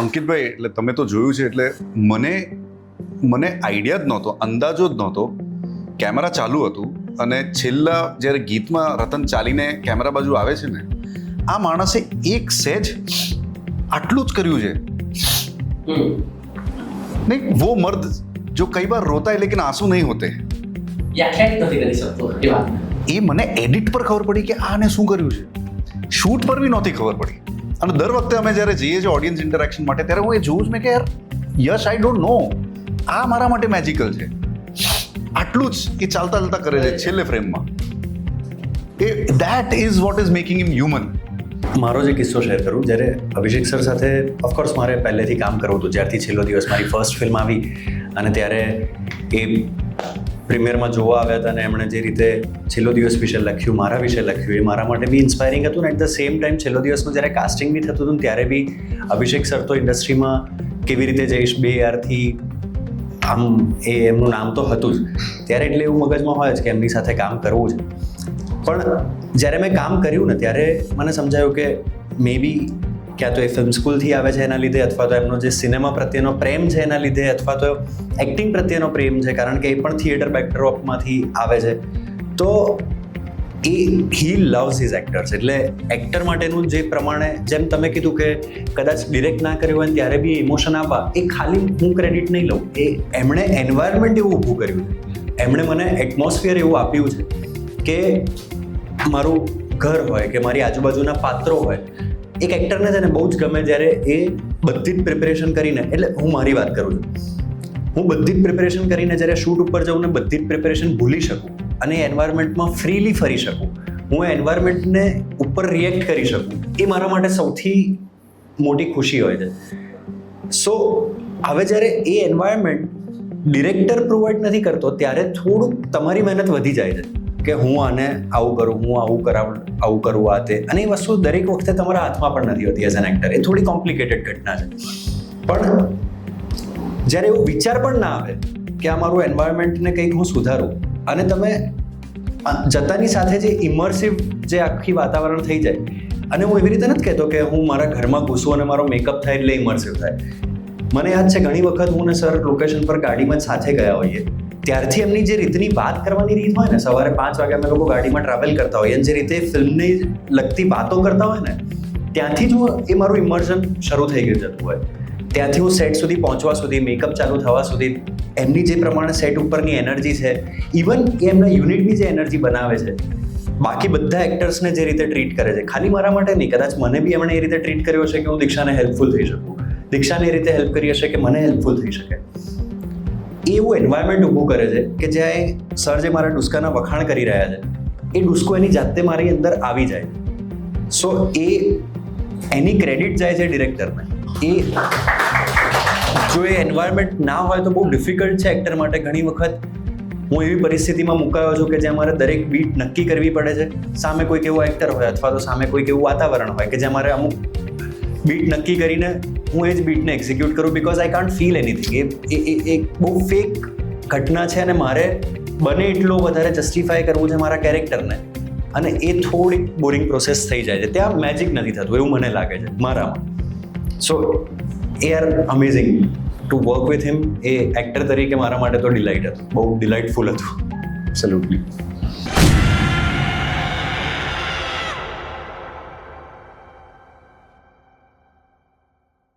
અંકિતભાઈ, એટલે તમે તો જોયું છે, એટલે મને આઈડિયા જ નહોતો, અંદાજો જ નહોતો. કેમેરા ચાલુ હતું અને છેલ્લા જ્યારે ગીતમાં રતન ચાલીને કેમેરા બાજુ આવે છે ને, આ માણસે એક સહેજ આટલું જ કર્યું છે. નહીં, વો મર્દ જો કઈ બાર રોતા હૈ લેકિન આંસુ નહીં હોતે. વ્યાખ્યાયિત નથી કરી શકતો એ વાત. એ મને એડિટ પર ખબર પડી કે આને શું કર્યું છે. શૂટ પર બી નહોતી ખબર પડી. અને દર વખતે અમે જ્યારે જઈએ છીએ ઓડિયન્સ ઇન્ટરેક્શન માટે, ત્યારે હું એ જોઉં છું કે યાર, યસ, આઈ ડોન્ટ નો, આ મારા માટે મેજિકલ છે. આટલું જ એ ચાલતા ચાલતા કરે છે છેલ્લે ફ્રેમમાં. એ that is what is making him human. મારો જે કિસ્સો શેર કરું, જ્યારે અભિષેક સર સાથે ઓફકોર્સ મારે પહેલેથી કામ કરવું હતું. જ્યારથી છેલ્લો દિવસ મારી ફર્સ્ટ ફિલ્મ આવી અને ત્યારે એ પ્રીમિયરમાં જોવા આવ્યા હતા અને એમણે જે રીતે છેલ્લો દિવસ વિશે લખ્યું, મારા વિશે લખ્યું, એ મારા માટે બી ઇન્સ્પાયરિંગ હતું. ને એટ ધ સેમ ટાઈમ છેલ્લો દિવસનું જ્યારે કાસ્ટિંગ બી થતું હતું ત્યારે બી અભિષેક સર તો ઇન્ડસ્ટ્રીમાં કેવી રીતે જઈશ, 2 યારથી આમ એ એમનું નામ તો હતું જ. ત્યારે એટલે એવું મગજમાં હોય જ કે એમની સાથે કામ કરવું છે. પણ જ્યારે મેં કામ કર્યું ને ત્યારે મને સમજાયું કે મે બી ક્યાં તો એ ફિલ્મ સ્કૂલથી આવે છે એના લીધે, અથવા તો એમનો જે સિનેમા પ્રત્યેનો પ્રેમ છે એના લીધે, અથવા તો એક્ટિંગ પ્રત્યેનો પ્રેમ છે, કારણ કે એ પણ થિયેટર બેકડ્રોપમાંથી આવે છે. તો એ હી લવ્સ હિઝ એક્ટર્સ. એટલે એક્ટર માટેનું જે પ્રમાણે, જેમ તમે કીધું કે કદાચ ડિરેક્ટ ના કર્યું હોય ત્યારે બી ઇમોશન આવવા, એ ખાલી હું ક્રેડિટ નહીં લઉં, એ એમણે એન્વાયરમેન્ટ એવું ઊભું કર્યું છે, એમણે મને એટમોસ્ફિયર એવું આપ્યું છે કે મારું ઘર હોય કે મારી આજુબાજુના પાત્રો હોય, એક એક્ટરને છે ને બહુ જ ગમે જ્યારે એ બધી જ પ્રિપેરેશન કરીને, એટલે હું મારી વાત કરું છું, હું બધી જ પ્રિપેરેશન કરીને જ્યારે શૂટ ઉપર જાઉં ને બધી જ પ્રિપેરેશન ભૂલી શકું અને એ એન્વાયરમેન્ટમાં ફ્રીલી ફરી શકું, હું એ એન્વાયરમેન્ટને ઉપર રિએક્ટ કરી શકું, એ મારા માટે સૌથી મોટી ખુશી હોય છે. સો હવે જ્યારે એ એન્વાયરમેન્ટ ડિરેક્ટર પ્રોવાઈડ નથી કરતો ત્યારે થોડુંક તમારી મહેનત વધી જાય છે કે હું આને આવું કરું, હું આવું કરું, આ તે. અને એ વસ્તુ દરેક વખતે તમારા હાથમાં પણ નથી હોતી એઝ એન એક્ટર. એ થોડી કોમ્પ્લિકેટેડ ઘટના છે. પણ જ્યારે એવો વિચાર પણ ના આવે કે આ મારું એન્વાયરમેન્ટને કંઈક હું સુધારું, અને તમે જતાની સાથે જે ઇમર્સિવ જે આખી વાતાવરણ થઈ જાય, અને હું એવી રીતે નથી કહેતો કે હું મારા ઘરમાં ઘૂસું અને મારો મેકઅપ થાય એટલે ઇમર્સિવ થાય. મને યાદ છે ઘણી વખત હું ને સર લોકેશન પર ગાડીમાં જ સાથે ગયા હોઈએ, ત્યારથી એમની જે રીતની વાત કરવાની રીત હોય ને, સવારે 5 વાગે અમે લોકો ગાડીમાં ટ્રાવેલ કરતા હોઈએ અને જે રીતે ફિલ્મને લગતી વાતો કરતા હોય ને, ત્યાંથી જ એ મારું ઇમર્ઝન શરૂ થઈ ગયું જતું હોય. ત્યાંથી હું સેટ સુધી પહોંચવા સુધી, મેકઅપ ચાલુ થવા સુધી, એમની જે પ્રમાણે સેટ ઉપરની એનર્જી છે, ઇવન એ એમના યુનિટની જે એનર્જી બનાવે છે, બાકી બધા એક્ટર્સને જે રીતે ટ્રીટ કરે છે, ખાલી મારા માટે નહીં, કદાચ મને બી એમણે એ રીતે ટ્રીટ કર્યો છે કે હું દીક્ષાને હેલ્પફુલ થઈ શકું, દીક્ષાને એ રીતે હેલ્પ કરી હશે કે મને હેલ્પફુલ થઈ શકે. એવું એન્વાયરમેન્ટ ઊભું કરે છે કે જ્યાં સર જે મારા ડુસ્કાના વખાણ કરી રહ્યા છે, એ ડુસ્કો એની જાતે મારી અંદર આવી જાય. સો એની ક્રેડિટ જાય છે ડિરેક્ટરને. જો એ એન્વાયરમેન્ટ ના હોય તો બહુ ડિફિકલ્ટ છે એક્ટર માટે. ઘણી વખત હું એવી પરિસ્થિતિમાં મુકાયો છું કે જ્યાં મારે દરેક બીટ નક્કી કરવી પડે છે. સામે કોઈક એવો એક્ટર હોય અથવા તો સામે કોઈક એવું વાતાવરણ હોય કે જ્યાં મારે અમુક બીટ નક્કી કરીને હું એ જ બીટને એક્ઝિક્યુટ કરું, because I can't feel anything. એ બહુ ફેક ઘટના છે અને મારે બને એટલો વધારે જસ્ટિફાય કરવું છે મારા કેરેક્ટરને, અને એ થોડીક બોરિંગ પ્રોસેસ થઈ જાય છે. ત્યાં મેજિક નથી થતું એવું મને લાગે છે મારામાં. સો એ are amazing to work with him. એ એક્ટર તરીકે મારા માટે તો ડિલાઇટ હતું, બહુ ડિલાઇટફુલ હતું. એબ્સોલ્યુટલી.